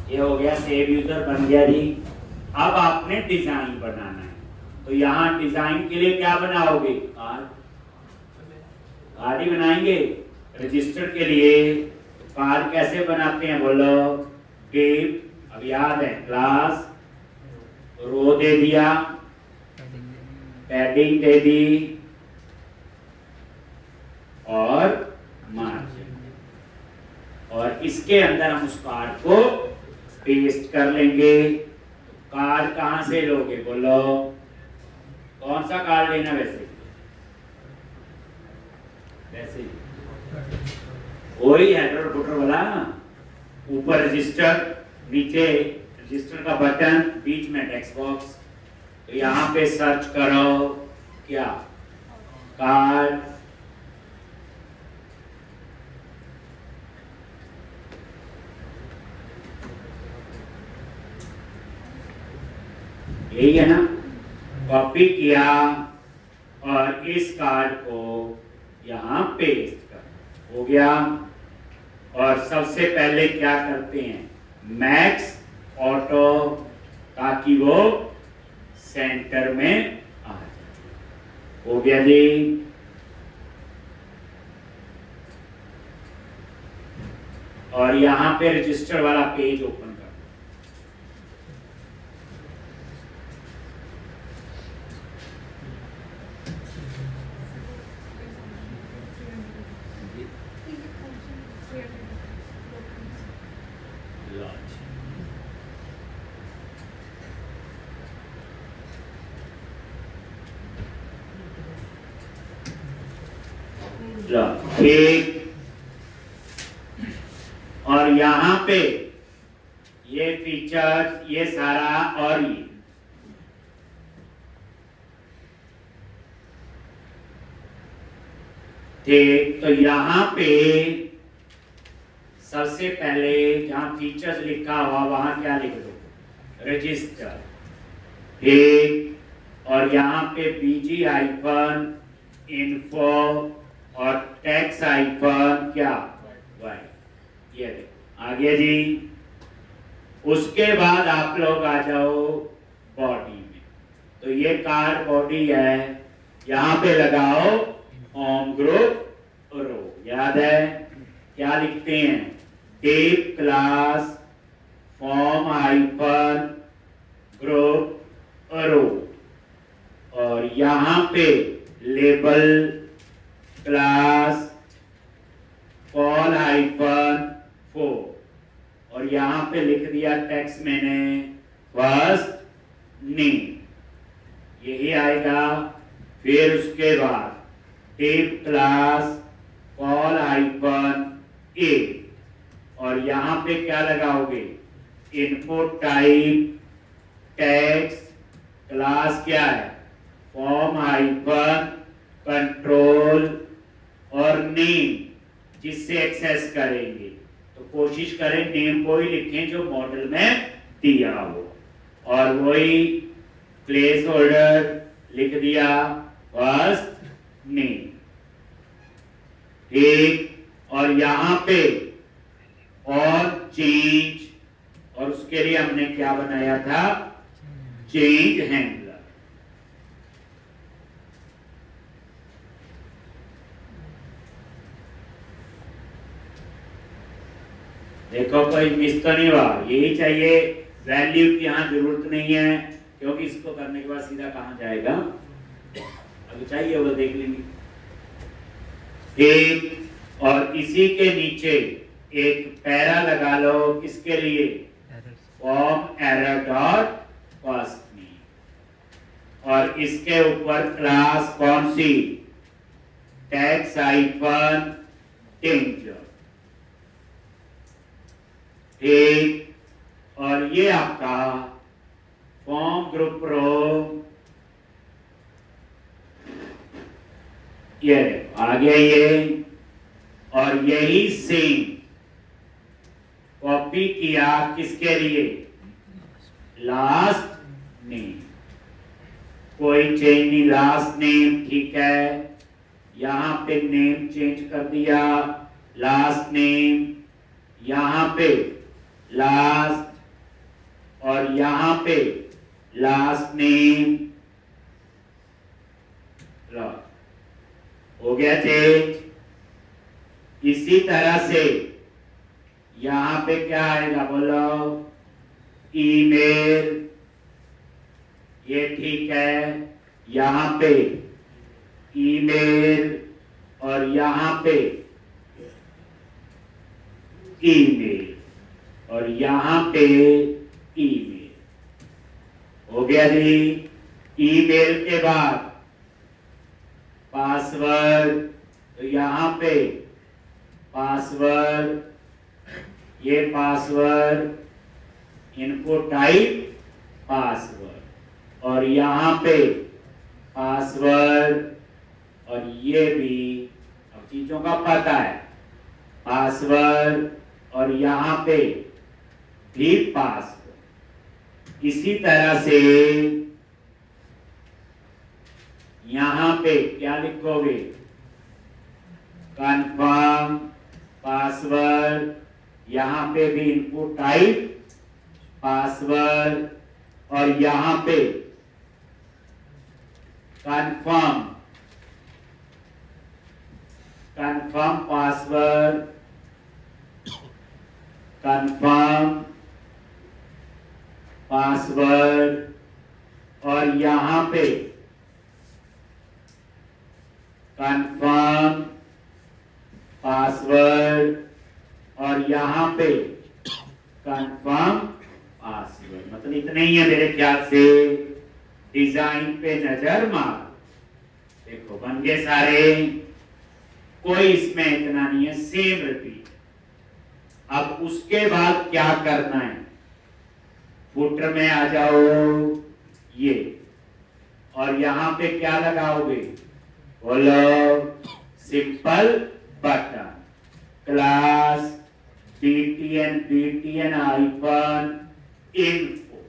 ये हो गया सेव यूजर बन गया जी। अब आपने डिजाइन बनाना है, तो यहाँ डिजाइन के लिए क्या बनाओगे? कार्ड। कार्ड ही बनाएंगे। रजिस्टर के लिए कार्ड कैसे बनाते हैं बोलो? डिव, अब याद है, क्लास, रो दे दिया, पैडिंग दे दी और मार्जिन, और इसके अंदर हम उस कार्ड को पेस्ट कर लेंगे। कार्ड कहां से लोगे बोलो? कौन सा कार्ड लेना? वैसे वैसे वही हेडर फुटर वाला, ऊपर रजिस्टर, नीचे रजिस्टर का बटन, बीच में टेक्स्ट बॉक्स। तो यहाँ पे सर्च करो क्या? कार्ड। यही है ना? कॉपी किया और इस कार्ड को यहाँ पेस्ट कर, हो गया। और सबसे पहले क्या करते हैं? मैक्स ऑटो, ताकि वो सेंटर में आ जाए। हो गया जी। और यहाँ पे रजिस्टर वाला पेज ओपन कर, ठीक। और यहाँ पे ये फीचर्स, ये सारा, और ये ठीक। तो यहाँ पे सबसे पहले जहाँ फीचर्स लिखा हुआ वहां क्या लिख दो? रजिस्टर। ठीक। और यहाँ पे बीजी आइकन, इन्फो और टैक्स आइकन क्या? वाई। ये देखो आ गया जी। उसके बाद आप लोग आ जाओ बॉडी में। तो ये कार्ड बॉडी है, यहाँ पे लगाओ होम ग्रुप रो। याद है क्या लिखते हैं? Div class form hyphen group row, और यहाँ पे लेबल क्लास कॉल हाइफन 4, और यहाँ पे लिख दिया टेक्स्ट मैंने फर्स्ट नेम, यही आएगा। फिर उसके बाद डिव क्लास कॉल हाइफन ए, और यहाँ पे क्या लगाओगे? इनपुट टाइप टेक्स्ट क्लास क्या है? फॉर्म हाइफन कंट्रोल और नेम, जिससे एक्सेस करेंगे। तो कोशिश करें नेम को ही लिखें जो मॉडल में दिया हो, और वही प्लेस होल्डर लिख दिया फर्स्ट नेम। ठीक। और यहाँ पे और चेंज, और उसके लिए हमने क्या बनाया था? Change handler. देखो कोई मिस तो नहीं हुआ, यही चाहिए। वैल्यू की यहाँ जरूरत नहीं है, क्योंकि इसको करने के बाद सीधा कहाँ जाएगा? अगर चाहिए होगा देख लेंगे। ठीक। और इसी के नीचे एक पैरा लगा लो, किसके लिए? Form error dot first name, और इसके ऊपर क्लास कौन सी? Tax hyphen danger. ठीक। और ये आपका फॉर्म ग्रुप रो, ये आ गया ये। और यही सेम कॉपी किया किसके लिए? Last name. कोई चेंज नहीं, लास्ट नेम ठीक है। यहां पे नेम चेंज कर दिया, लास्ट नेम, यहां पे लास्ट और यहां पे लास्ट नेम हो गया चेंज। इसी तरह से यहां पे क्या आएगा बोलो, ईमेल, ये ठीक है। यहां पे ईमेल और यहां पे ईमेल और यहां पे ईमेल हो गया जी। ईमेल के बाद पासवर्ड, तो यहां पे पासवर्ड, ये पासवर्ड, इनपुट टाइप पासवर्ड और यहां पे पासवर्ड और ये भी अब चीजों का पता है, पासवर्ड और यहां पे भी पासवर्ड। इसी तरह से यहां पे क्या लिखोगे, कंफर्म पासवर्ड, यहां पे भी इनपुट टाइप पासवर्ड और यहां पे कंफर्म पासवर्ड, कंफर्म पासवर्ड और यहां पे कंफर्म पासवर्ड और यहां पे कंफर्म पासवर्ड। मतलब इतने ही है मेरे ख्याल से। डिजाइन पे नजर मार, देखो बन गए सारे, कोई इसमें इतना नहीं है, सेम रिपीट। अब उसके बाद क्या करना है, फुटर में आ जाओ ये, और यहां पे क्या लगाओगे बोलो, simple button, class btn hyphen info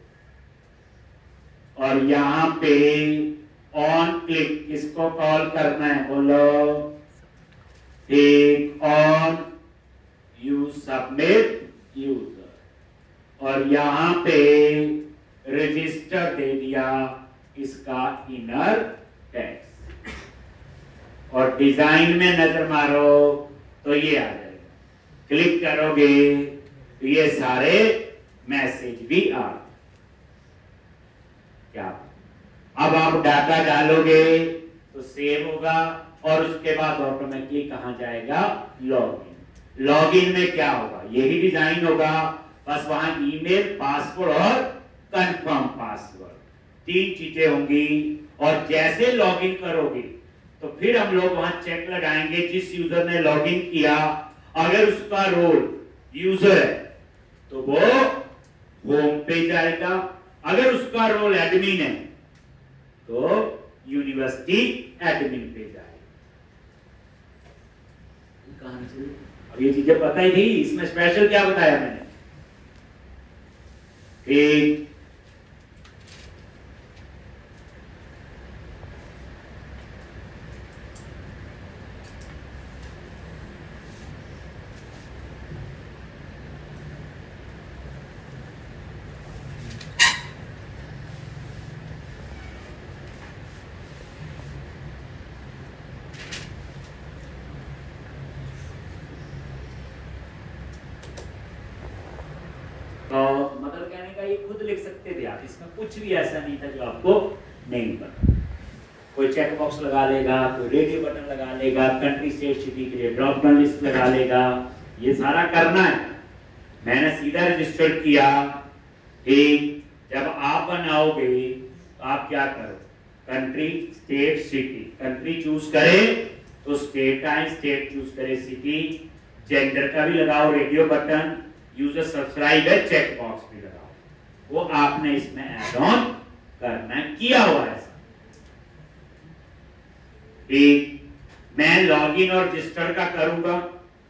और यहां पे ऑन क्लिक, किसको कॉल करना है बोलो, take on use submit user और यहां पे रजिस्टर दे दिया इसका इनर टेक्स्ट। और डिजाइन में नजर मारो तो ये आ जाएगा, क्लिक करोगे तो ये सारे मैसेज भी आ क्या। अब आप डाटा डालोगे तो सेव होगा और उसके बाद ऑटोमेटिकली कहां जाएगा, लॉगिन। लॉगिन में क्या होगा, यही डिजाइन होगा, बस वहां ईमेल, पासवर्ड और कंफर्म पासवर्ड, तीन चीजें होंगी। और जैसे लॉगिन करोगे तो फिर हम लोग वहां चेक लगाएंगे, जिस यूजर ने लॉगिन किया अगर उसका रोल यूजर है तो वो होम पे जाएगा, अगर उसका रोल एडमिन है तो यूनिवर्सिटी एडमिन पे जाएगा। अब ये चीजें पता ही थी, इसमें स्पेशल क्या बताया मैंने, ठीक। तो मतलब कहने का ये खुद लिख सकते थे आप, इसमें कुछ भी ऐसा नहीं था जो आपको नहीं पता। कोई चेक बॉक्स लगा लेगा, कोई रेडियो बटन लगा लेगा, कंट्री स्टेट सिटी के लिए ड्रॉप डाउन लिस्ट लगा लेगा, ये सारा करना है। मैंने सीधा रजिस्टर किया, ठीक। जब आप बनाओगे तो आप क्या करो, country state city, country choose करें तो स्टेट आए, स्टेट चूज करे सिटी, जेंडर का भी लगाओ रेडियो बटन, यूजर सब्सक्राइब है चेक बॉक्स भी लगाओ, वो आपने इसमें ऐड ऑन करना है, किया हुआ है। ठीक, मैं लॉगिन और रजिस्टर का करूंगा,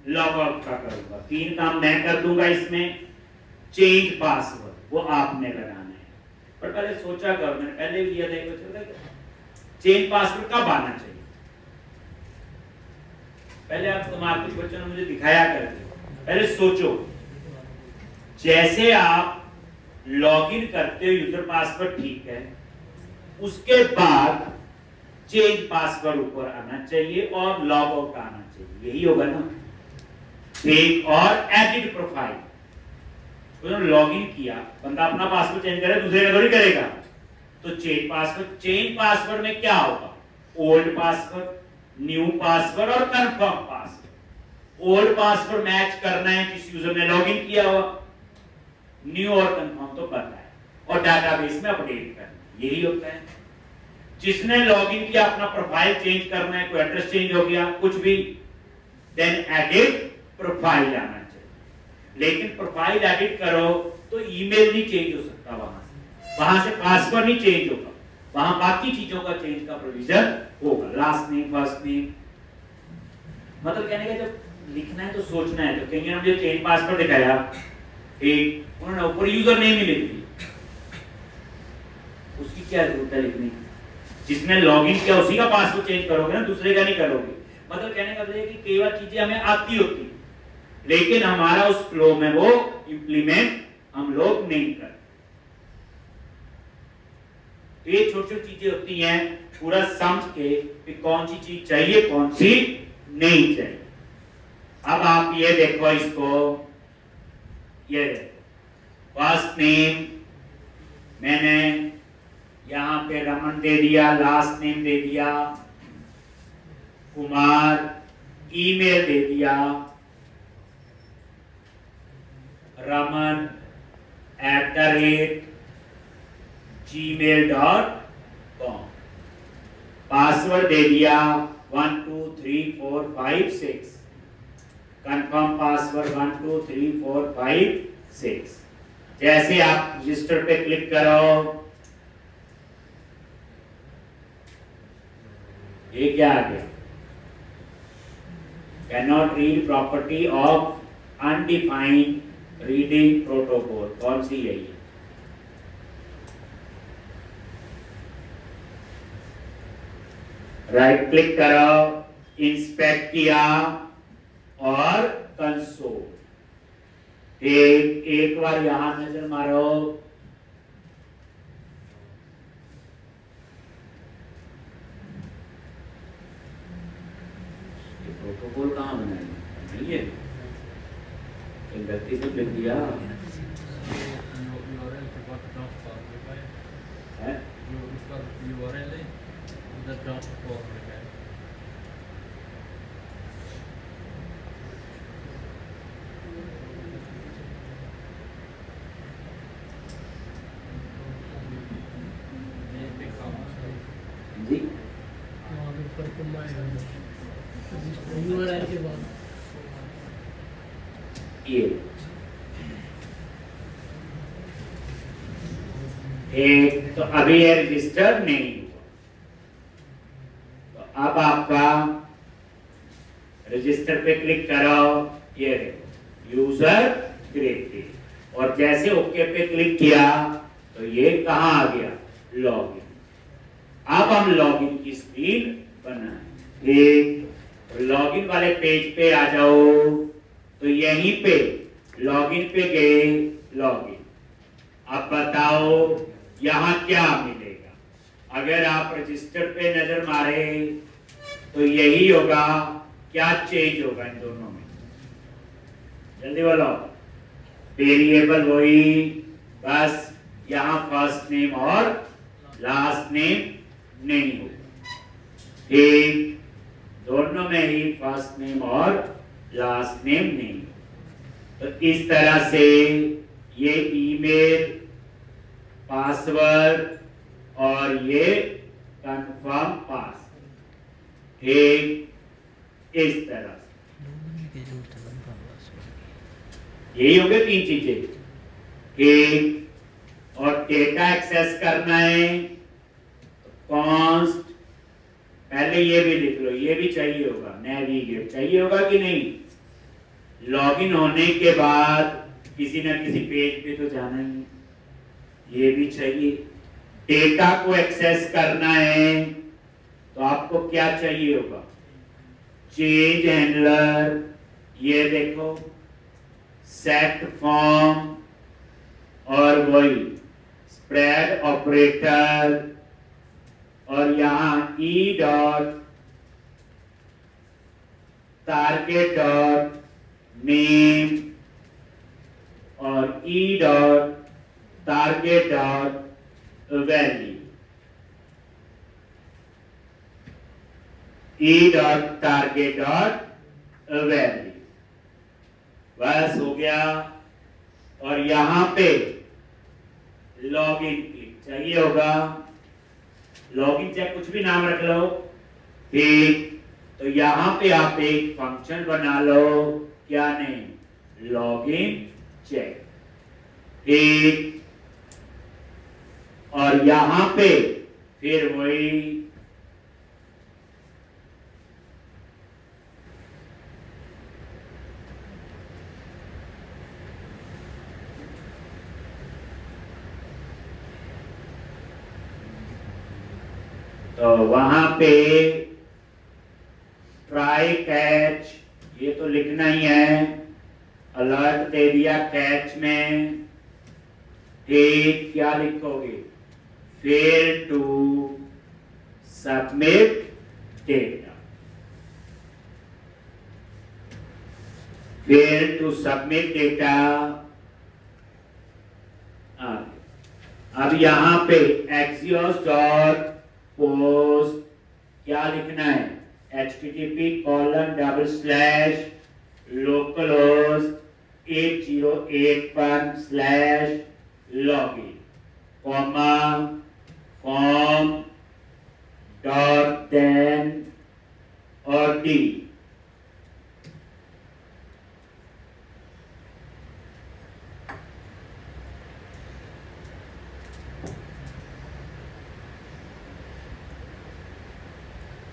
लॉग आउट का करूंगा, तीन काम मैं कर दूंगा इसमें। चेंज पासवर्ड वो आपने लगाना है, पर पहले सोचा करो, मैंने पहले भी दिया था, चेंज पासवर्ड कब आना चाहिए, पहले आप तुम्हारे कुछ बच्चों ने मुझे दिखाया करते, पहले सोचो। जैसे आप लॉगिन करते हो यूजर पासवर्ड ठीक है, उसके बाद चेंज पासवर्ड ऊपर आना चाहिए और लॉग आउट आना चाहिए, यही होगा ना। फेक और एडिट प्रोफाइल, तो लॉगिन किया बंदा अपना पासवर्ड चेंज करे, दूसरे का थोड़ी करेगा। तो चेंज पासवर्ड में क्या होगा, ओल्ड पासवर्ड, न्यू पासवर्ड और confirm password. Old password match करना है जिस यूजर ने लॉगिन किया हुआ, न्यू और कंफर्म तो करना है, और डाटाबेस में अपडेट करना है, यही होता है। जिसने लॉगिन किया अपना प्रोफाइल चेंज करना है, कोई एड्रेस चेंज हो गया कुछ भी, देन एडिट प्रोफाइल आना चाहिए। लेकिन प्रोफाइल एडिट करो तो ईमेल नहीं चेंज हो सकता, वहां से पासवर्ड नहीं चेंज होगा, वहां बाकी चीजों का चेंज का प्रोविजन होगा, लास्ट नेम फर्स्ट नेम। मतलब कहने का जब लिखना है तो सोचना है, तो कहेंगे मुझे चेंज पासवर्ड दिखाया, एक उन्होंने ऊपर यूजर नेम ही लिख दिया, उसकी क्या जरूरत है लिखने की। जिसने लॉगिन किया उसी का पासवर्ड चेंज करोगे ना, दूसरे का नहीं करोगे। मतलब कहने का मतलब है कि कई बार चीजें हमें आती होती है, लेकिन हमारा उस फ्लो में वो इंप्लीमेंट हम लोग नहीं करते। तो ये छोटी छोटी चीजें होती हैं, पूरा समझ के कि कौन सी चीज चाहिए कौन सी नहीं चाहिए। अब आप ये देखो, इसको ये फर्स्ट नेम मैंने यहां पे रमन दे दिया, लास्ट नेम दे दिया कुमार, ईमेल दे दिया raman@gmail.com, पासवर्ड दे दिया 1 2 3 4 5 6, कंफर्म पासवर्ड 1 2 3 4 5 6। जैसे आप रजिस्टर पे क्लिक करो, ये क्या आ गया, cannot read property of undefined reading protocol, कौन सी है ये? राइट क्लिक करो, इंस्पेक्ट किया और कंसोल, एक बार यहां नजर मारो, प्रोटोकॉल कहां बनाया नहीं है, एक गलती से लिख दिया है, जी ये एक, तो अभी ये रजिस्टर नहीं हुआ, तो अब आपका रजिस्टर पे क्लिक करो, ये देखो यूजर क्रिएटेड, और जैसे ओके पे क्लिक किया तो ये कहां आ गया, लॉगिन। अब हम लॉगिन की स्क्रीन बनाएं, एक लॉगिन वाले पेज पे आ जाओ, तो यहीं पे लॉगिन पे गए, लॉगिन। अब बताओ यहां क्या मिलेगा, अगर आप रजिस्टर पे नजर मारे तो यही होगा, क्या चेंज होगा इन दोनों में, जल्दी बोलो। वेरिएबल वही, बस यहां फर्स्ट नेम और लास्ट नेम नहीं होगा, ठीक, दोनों में ही फर्स्ट नेम और लास्ट नेम नहीं। तो इस तरह से ये ईमेल, पासवर्ड और ये कंफर्म पासवर्ड, ठीक, इस तरह से यही हो गए तीन चीजें, ठीक। और डेटा एक्सेस करना है तो कॉन्स्ट, पहले ये भी लिख लो, ये भी चाहिए होगा, नेविगेट चाहिए होगा कि नहीं, लॉगिन होने के बाद किसी ना किसी पेज पे तो जाना ही है, ये भी चाहिए। डेटा को एक्सेस करना है तो आपको क्या चाहिए होगा, चेंज हैंडलर, ये देखो सेट फॉर्म और वही स्प्रेड ऑपरेटर और यहां E dot target dot name और E dot target dot value, E dot target dot value, बस हो गया। और यहां पे लॉगिन क्लिक चाहिए होगा, लॉगिन चाहे कुछ भी नाम रख लो, ठीक। तो यहां पे आप एक फंक्शन बना लो, क्या नेम, लॉगिन चेक, ठीक। और यहां पे फिर वही तो वहां पे ट्राई कैच, ये तो लिखना ही है, अलर्ट दे दिया कैच में, ठीक। क्या लिखोगे, fail to submit data, fail to submit data. अब यहां पे एक्सियोस डॉट पोस्ट क्या लिखना है, http://localhost 808 पर /login comma form dot then और डी,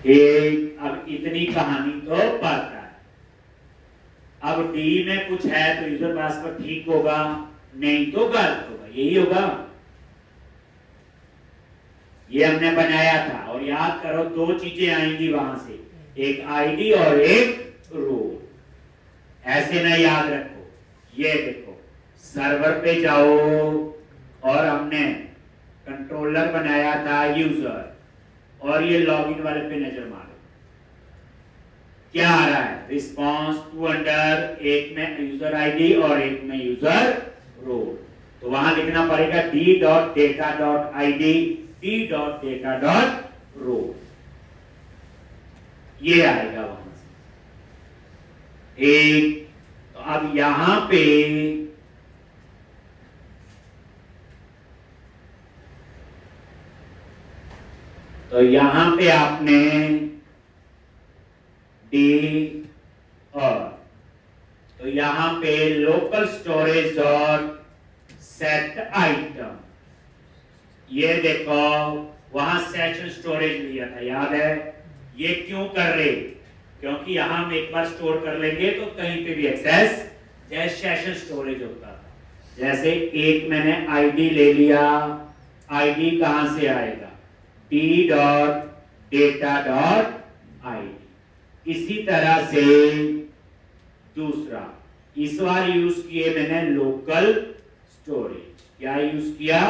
एक। अब इतनी कहानी तो पता है। अब डी में कुछ है तो यूजर पासवर्ड ठीक होगा, नहीं तो गलत होगा, यही होगा। ये हमने बनाया था और याद करो दो चीजें आएंगी वहां से, एक आईडी और एक रोल। ऐसे ना याद रखो, ये देखो सर्वर पे जाओ और हमने कंट्रोलर बनाया था यूजर, और ये लॉगिन वाले पे नजर मारो, क्या आ रहा है, रिस्पांस टू अंडर, एक में यूजर आईडी और एक में यूजर रोल। तो वहां लिखना पड़ेगा d.data.id d.data.roll, ये आएगा वहां से, ठीक। तो अब यहां पे तो यहां पे आपने डी और तो यहां पे local storage dot set item, ये देखो वहां सेशन स्टोरेज लिया था, याद है। ये क्यों कर रहे, क्योंकि यहां हम एक बार स्टोर कर लेंगे तो कहीं पे भी एक्सेस, जैसे सेशन स्टोरेज होता था, जैसे एक मैंने आईडी ले लिया, आईडी कहां से आएगा, d.data.id, इसी तरह से दूसरा, इस बार यूज किए मैंने लोकल स्टोरेज, क्या यूज किया,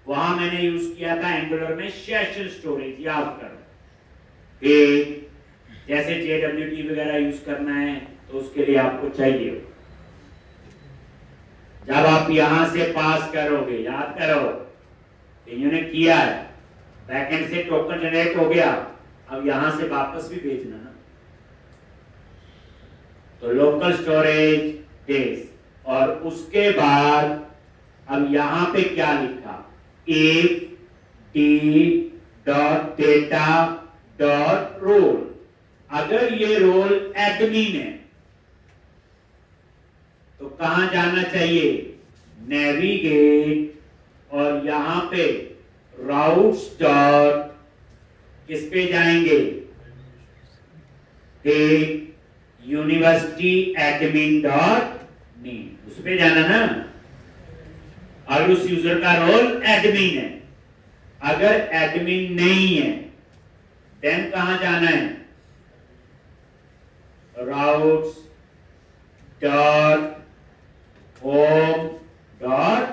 वहां मैंने यूज किया था एंगुलर में सेशन स्टोरेज, याद करो, ठीक। जैसे JWT वगैरह यूज करना है तो उसके लिए आपको चाहिए, जब आप यहां से पास करोगे, याद करो इन्होंने किया है, बैकएंड से टोकन जनरेट हो गया, अब यहां से वापस भी भेजना ना, तो लोकल स्टोरेज डेस, और उसके बाद अब यहां पे क्या लिखा, if d.data.roll, अगर ये रोल एडमिन है तो कहां जाना चाहिए, नेविगेट, और यहां पे राउट्स डॉट किस पे जाएंगे, यूनिवर्सिटी एडमिन डॉट नेम, उस पे जाना ना। और उस यूजर का रोल एडमिन है, अगर एडमिन नहीं है देन कहां जाना है, राउट्स डॉट होम डॉट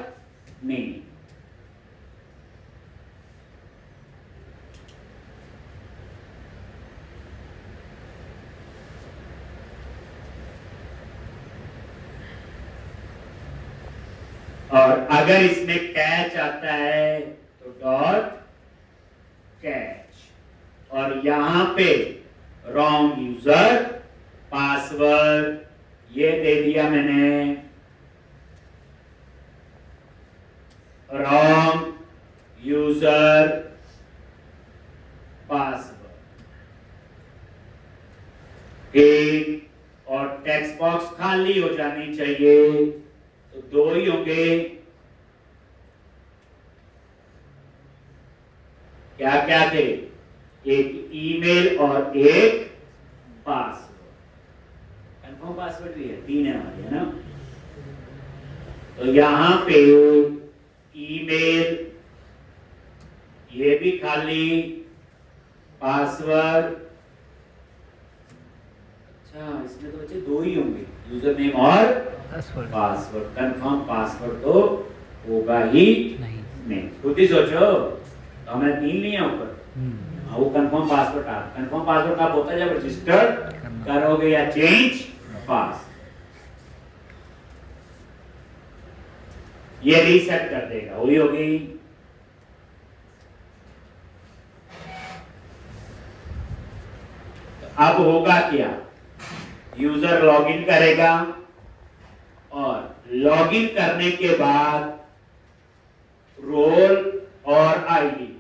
और अगर इसमें कैच आता है तो डॉट कैच। और यहां पे रॉन्ग यूजर पासवर्ड ये दे दिया मैंने, रॉन्ग यूजर पासवर्ड। ठीक, और टेक्स्ट बॉक्स खाली हो जानी चाहिए, तो दो ही होंगे। क्या क्या थे? एक ईमेल और एक पासवर्ड। कंफर्म पासवर्ड भी है, तीन है हमारे, है ना। तो यहां पे ईमेल ये भी खाली, पासवर्ड, अच्छा इसमें तो बच्चे दो ही होंगे, यूजर नेम और पासवर्ड। कंफर्म पासवर्ड तो होगा ही नहीं। खुद ही सोचो, तो हमें तीन नहीं है ऊपर, वो कंफर्म पासवर्ड था। कंफर्म पासवर्ड कब होता है? जब रजिस्टर करोगे या चेंज पास, ये रीसेट कर देगा, वही होगी। तो अब होगा क्या? यूजर लॉगिन करेगा और लॉगिन करने के बाद रोल और आईडी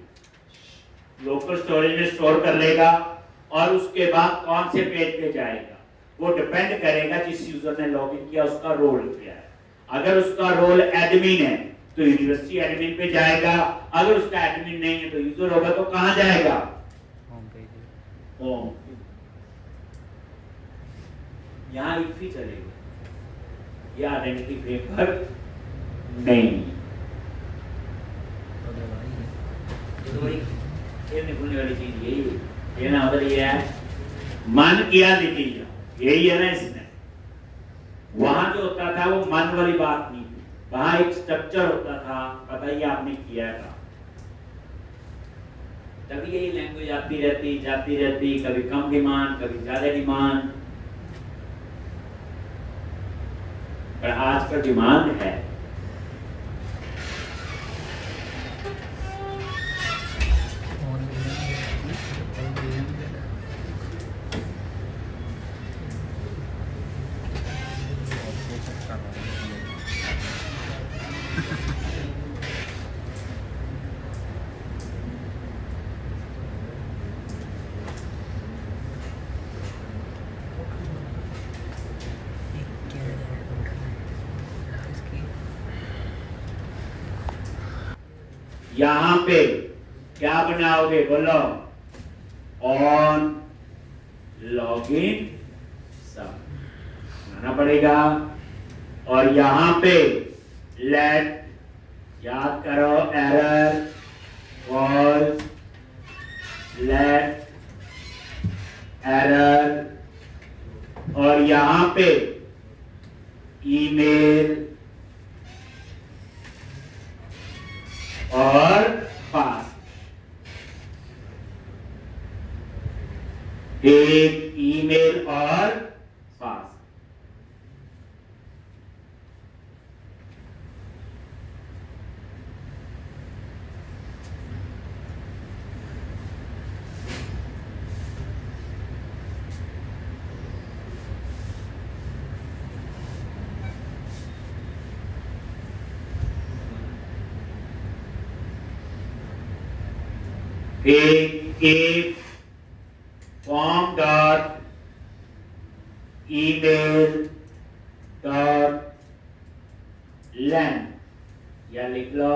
लोकल स्टोरेज में स्टोर कर लेगा, और उसके बाद कौन से पेज पे जाएगा वो डिपेंड करेगा जिस यूजर ने लॉगिन किया उसका रोल क्या है। अगर उसका रोल एडमिन है तो यूनिवर्सिटी एडमिन पे जाएगा, अगर उसका एडमिन नहीं है तो यूजर होगा तो कहां जाएगा? होम। यहां इफ ही चलेगा, ये आइडेंटिटी फ्रेमवर्क नहीं। तो भाई ये निकलने वाली चीज यही है, ये ना उधर ये है मन किया लिखिए, यही है ना इसमें। वहां जो होता था वो मन वाली बात नहीं थी, वहां एक स्ट्रक्चर होता था, पता ही आपने किया था। तभी यही लैंग्वेज आती रहती जाती रहती, कभी कम डिमांड कभी ज्यादा डिमांड, पर आज का डिमांड है। यहां पे क्या बनाओगे? बोलो, ऑन लॉगिन सब बनाना पड़ेगा। और यहां पे लेट, याद करो, एरर फॉल्स, लेट एरर, और यहां पे ईमेल और पास, एक ईमेल और पास। एक form dot email dot length, या लिख लो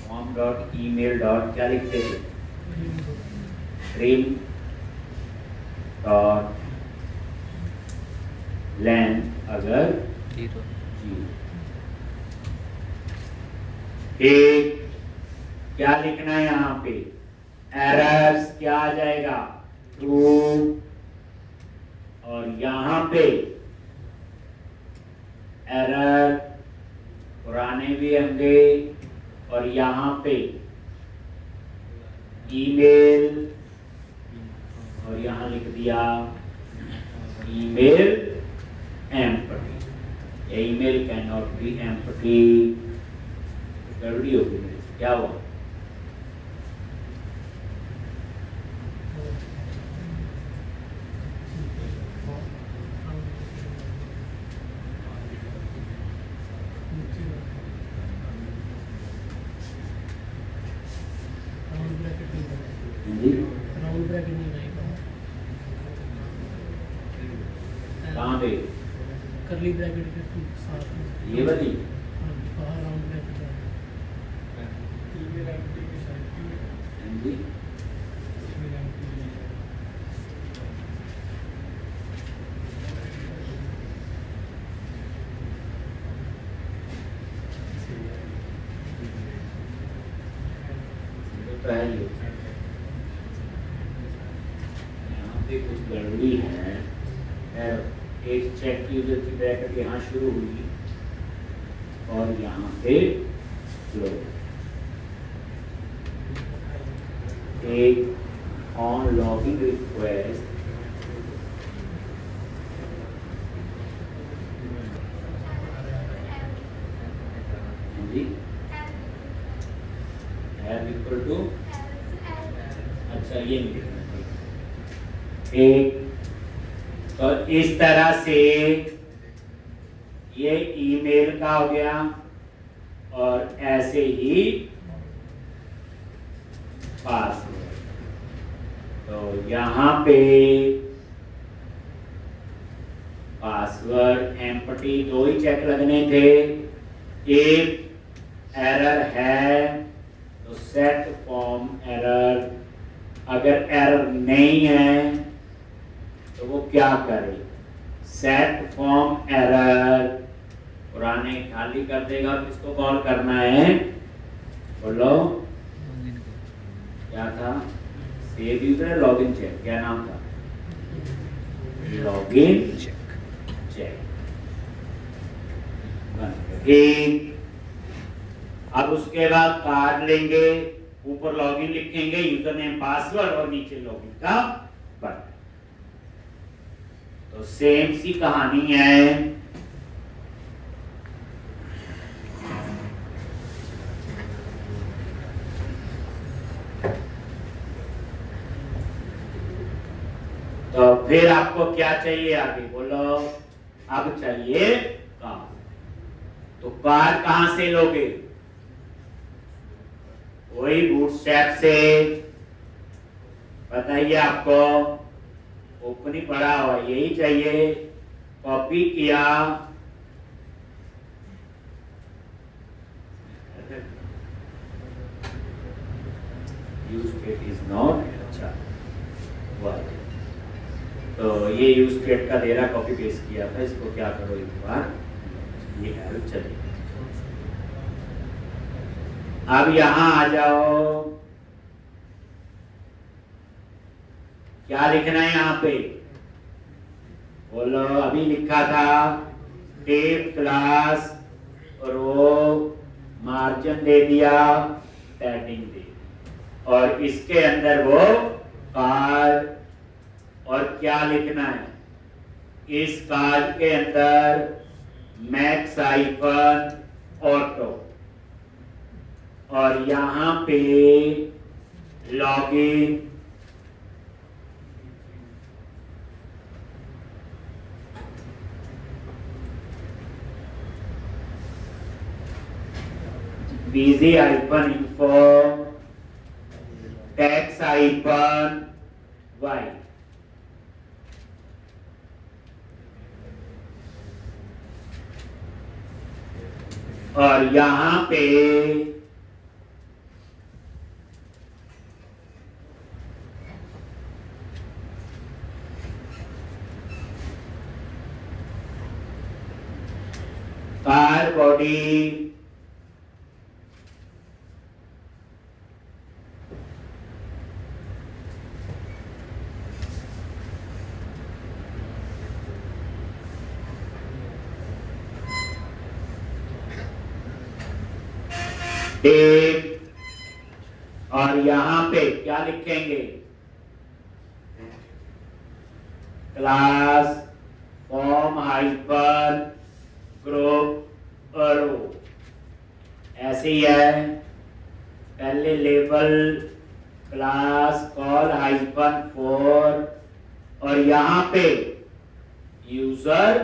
फॉर्म डॉट ईमेल डॉट, क्या लिखते थे? स्ट्रिंग डॉट लेंथ अगर 0। एक क्या लिखना है यहां पे? एरर्स क्या आ जाएगा? ट्रू। और यहां पे एरर पुराने भी होंगे, और यहां पे ईमेल, और यहां लिख दिया email emperor. Can not be empty, गड़बड़ी होगी मेरे से, क्या हुआ? कहाँ पे? करली ब्रैकेट के साथ में ये वाली? बाहर राउंड ब्रैकेट है। जी पहले यहाँ पे कुछ गड़बड़ी है। एक चेक की यूजर की ब्रैकेट यहाँ शुरू हुई और यहाँ पे क्लोज। एक on logging request g l equal to, अच्छा ये नहीं लिखना, एक तो इस तरह से ये ईमेल का हो गया और ऐसे ही पासवर्ड। तो यहाँ पे पासवर्ड एम्प्टी दो ही चेक लगने थे, एक एरर है तो सेट फॉर्म एरर, अगर एरर नहीं है तो वो क्या करे, सेट फॉर्म एरर पुराने खाली कर देगा। किसको कॉल करना है बोलो, क्या था? सेव यूजर लॉगिन चेक, क्या नाम था? Login check. ठीक, अब उसके बाद कार्ड लेंगे, ऊपर लॉगिन लिखेंगे, यूजर नेम पासवर्ड और नीचे लॉगिन का बटन। तो सेम सी कहानी है। तो फिर आपको क्या चाहिए आगे बोलो, अब चाहिए कार्ड। तो कार्ड कहां से लोगे? वही बूटस्ट्रैप से, बताइए आपको ओपन ही पड़ा हुआ यही चाहिए, कॉपी किया, यूज केट इज नॉट, अच्छा तो ये यूज केट का दे रहा, कॉपी पेस्ट किया था, इसको क्या करो एक बार, ये हेल्प चलिए। अब यहां आ जाओ, क्या लिखना है यहाँ पे बोलो, अभी लिखा था tape class row margin they दिया, पैडिंग दे दी, और इसके अंदर वो कार्ड, और क्या लिखना है इस कार्ड के अंदर, मैक्स आइकन ऑटो, और यहां पे login, BG icon info, tax icon Y, और यहां पे कार बॉडी, डेट, और यहां पे क्या लिखेंगे, क्लास फॉर्म हाइपर ग्रुप ऐसे ही है, पहले लेबल क्लास कॉल -4 और यहां पे यूजर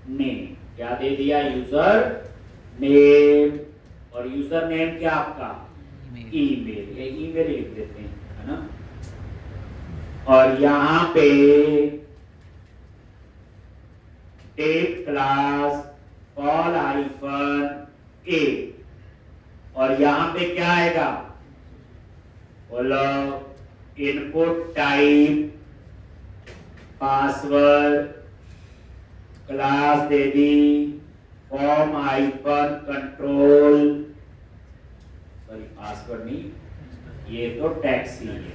नेम क्या दे दिया, यूजर नेम, और यूजर नेम क्या आपका ईमेल, ये ईमेल लिख देते हैं, है ना। और यहां पे टेप क्लास कॉल -a और यहां पे क्या आएगा, बोलो input type password, class they the form -control, sorry password नहीं, ये तो टैक्स ही है,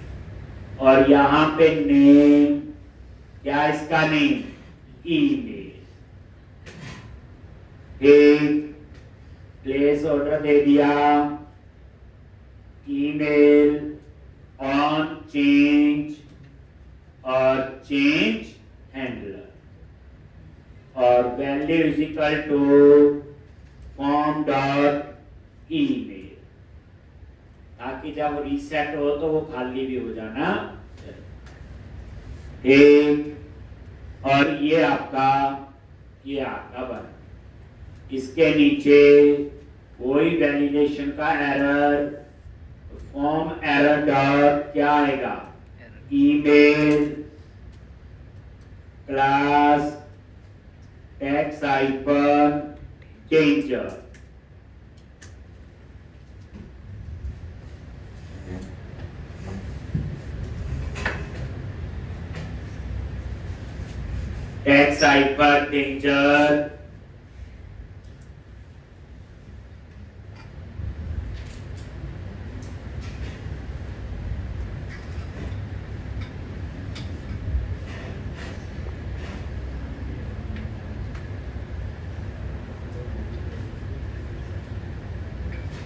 और यहां पे नेम क्या, इसका नेम ईमेल, एक प्लेस ऑर्डर दे दिया, ईमेल ऑन चेंज और चेंज हैंडलर, और value is equal to form dot email, ताकि जब रीसेट हो तो वो खाली भी हो जाना एक, और ये आपका बन, इसके नीचे कोई वैलिडेशन का एरर, फॉर्म एरर डॉट क्या आएगा, email class tax danger, tax danger,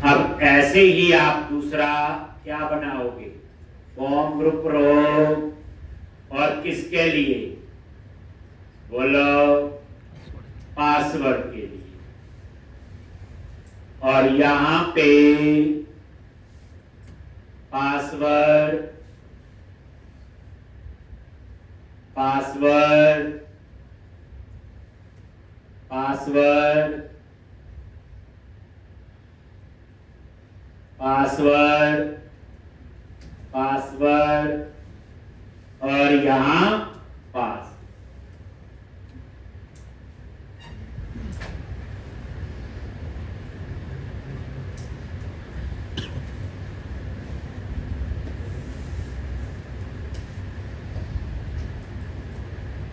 अब ऐसे ही आप दूसरा क्या बनाओगे, फॉर्म ग्रुप रो, और किसके लिए, बोलो पासवर्ड के लिए, और यहां पे password password password password password और यहां पास,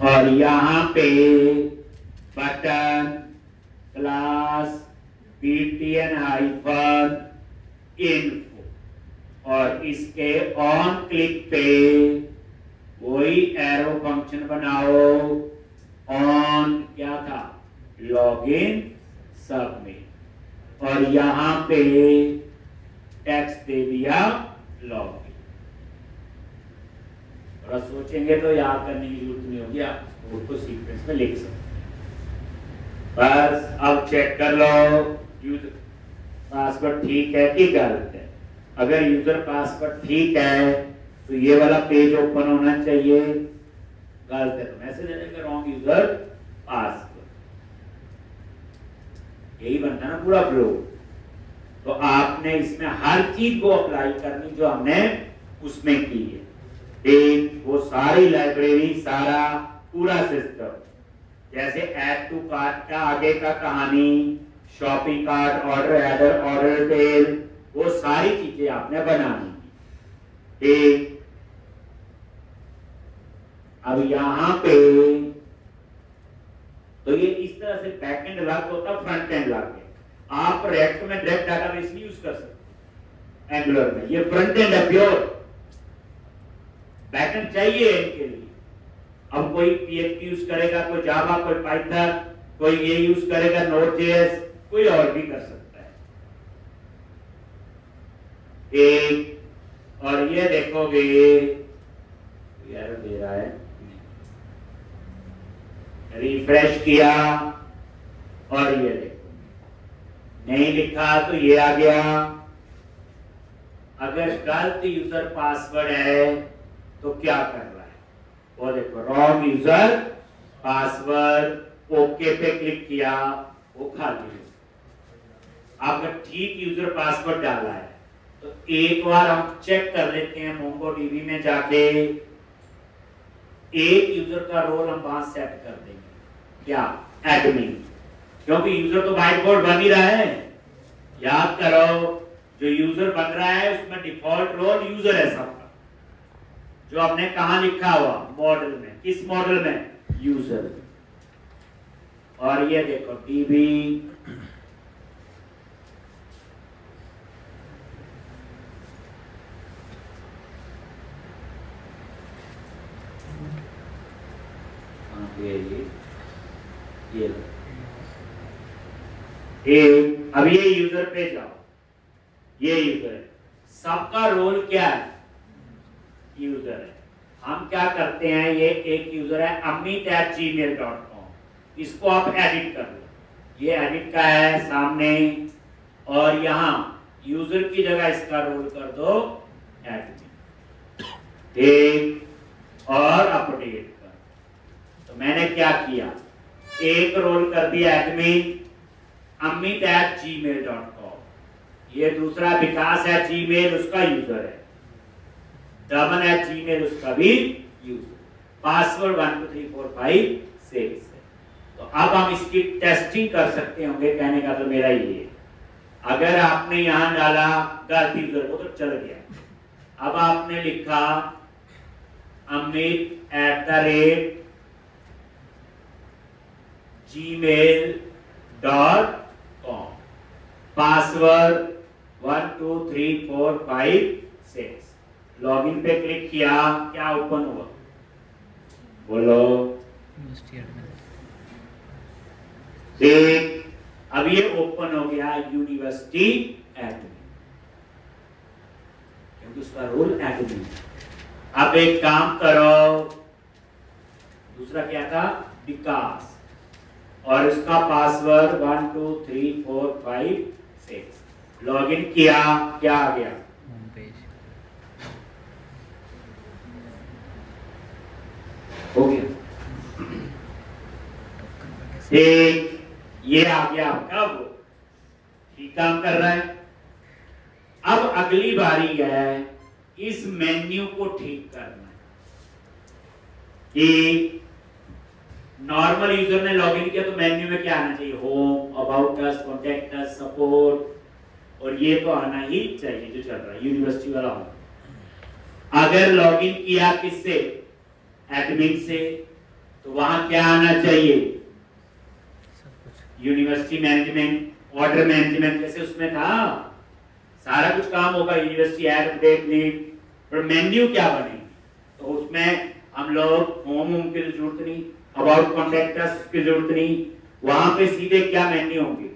और यहां पे बटन क्लास btn info, और इसके ऑन क्लिक पे वही एरो फंक्शन बनाओ, ऑन क्या था, लॉगिन सबमिट, और यहां पे टेक्स्ट दे दिया लॉगिन। थोड़ा सोचेंगे तो याद करने की जरूरत नहीं होगी, आप कोड को सीक्वेंस में लिख सकते हैं। बस अब चेक कर लो यूजर पासवर्ड ठीक है कि गलत है। अगर यूजर पासवर्ड ठीक है तो ये वाला पेज ओपन होना चाहिए, गलत है तो मैसेज आएगा रॉन्ग यूजर पासवर्ड, यही बनता ना पूरा फ्लो। तो आपने इसमें हर चीज को अप्लाई करनी जो हमने उसमें की है, एक वो सारी लाइब्रेरी, सारा पूरा सिस्टम, जैसे ऐड टू कार्ट का आगे का कहानी, shopping cart, order header, order tail, वो सारी चीजें आपने बनानी। एक अब यहां पे तो ये इस तरह से बैक एंड अलग होता, फ्रंट एंड अलग है। आप रिएक्ट में डायरेक्ट डाटाबेस नहीं यूज कर सकते एंगुलर में, ये फ्रंट एंड है प्योर, बैक एंड चाहिए इनके लिए। अब कोई PHP यूज करेगा, कोई जावा, कोई पाइथन, कोई ये यूज करेगा नोड.js, कोई और भी कर सकता है। एक और ये देखोगे यार दे रहा है, रिफ्रेश किया और ये देखो नहीं लिखा तो ये आ गया। अगर गलत यूजर पासवर्ड है तो क्या कर रहा है, वो देखो रॉन्ग यूजर पासवर्ड, ओके पे क्लिक किया, वो खाली है। अगर ठीक यूजर पासवर्ड डाला है तो एक बार हम चेक कर लेते हैं मोंगोडीबी में जाके, एक यूजर का रोल हम वहां सेट कर देंगे, क्या, एडमिन, क्योंकि यूजर तो बाय डिफॉल्ट बन ही रहा है। याद करो, जो यूजर बन रहा है उसमें डिफॉल्ट रोल यूजर है सबका, जो आपने कहां लिखा हुआ, मॉडल में, किस मॉडल में, यूजर। और ये देखो डीबी ये अब ये यूजर पे जाओ, ये यूजर है, सबका रोल क्या है, यूजर है। हम क्या करते हैं, ये एक यूजर है amit@gmail.com, इसको आप एडिट कर लो, ये एडिट का है सामने, और यहां यूजर की जगह इसका रोल कर दो एडमिन, ठीक, और अपडेट कर। तो मैंने क्या किया, एक रोल कर दिया एडमिन amit@gmail.com, ये दूसरा विकास है जीमेल, उसका यूजर है, दमन@gmail उसका भी यूजर, पासवर्ड 1 2 3 4 5 6 है। तो अब हम इसकी टेस्टिंग कर सकते होंगे, कहने का तो मेरा ये है। अगर आपने यहां डाला गलत यूजर को तो चल गया, अब आपने लिखा amit@gmail.com, पासवर्ड 1 2 3 4 5 6, लॉगिन पे क्लिक किया, क्या ओपन हुआ, बोलो, देख, अब ये ओपन हो गया यूनिवर्सिटी एडमिन, क्योंकि उसका रोल एडमिन। अब एक काम करो, दूसरा क्या था, विकास, और इसका पासवर्ड 1 2 3 4 5 6, लॉगिन किया, क्या आ गया, होम पेज हो गया, ठीक, ये आ गया आपका वो, ठीक काम कर रहा है। अब अगली बारी है इस मेन्यू को ठीक करना है, कि नॉर्मल यूजर ने लॉगिन किया तो मेन्यू में क्या आना चाहिए, home, about us, contact us, support, और ये तो आना ही चाहिए जो चल रहा है यूनिवर्सिटी वाला होम। अगर लॉगिन किया किससे, एडमिन से, तो वहां क्या आना चाहिए, यूनिवर्सिटी मैनेजमेंट, ऑर्डर मैनेजमेंट, जैसे उसमें था सारा कुछ काम होगा, यूनिवर्सिटी ऐड अपडेट लीड, पर मेन्यू क्या बनेगी, तो उसमें हम लोग होम की जरूरत नहीं, अबाउट कॉन्टैक्ट अस की जरूरत नहीं, वहां पे सीधे क्या मेन्यू होंगे,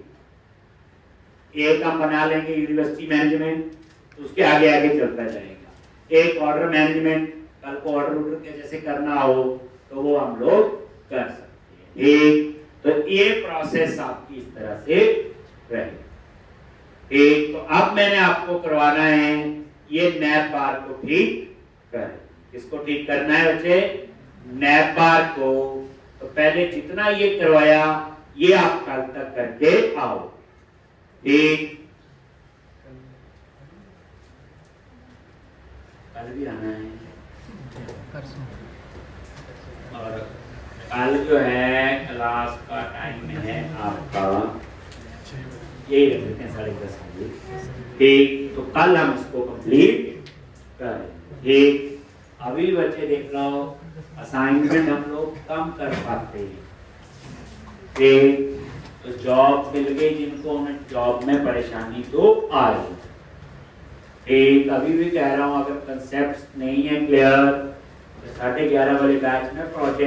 एक हम बना लेंगे यूनिवर्सिटी मैनेजमेंट, तो उसके आगे आगे चलता जाएगा, एक ऑर्डर मैनेजमेंट, कल को ऑर्डर के जैसे करना हो तो वो हम लोग कर सकते हैं, एक, तो ये प्रोसेस आपकी इस तरह से रहेगी, एक। तो अब मैंने आपको करवाना है ये नैप बार को ठीक करें, किसको ठीक करना है बच्चे, नैप बार को। तो पहले जितना ये करवाया ये आप कल तक करके आओ, ठीक, कल भी आना है, और कल जो है क्लास का टाइम है आपका, यही रख देते हैं 10:30 बजे, ठीक। तो कल हम इसको कंप्लीट करें, ठीक। अभी बच्चे देख लो, असाइनमेंट हम लोग कम कर पाते हैं, ठीक। तो जॉब मिल गई जिनको, उन्हें जॉब में परेशानी तो आ रही, ठीक। अभी भी कह रहा हूँ, अगर कंसेप्ट नहीं है क्लियर, तो 11:30 वाले बैच में प्रोजेक्ट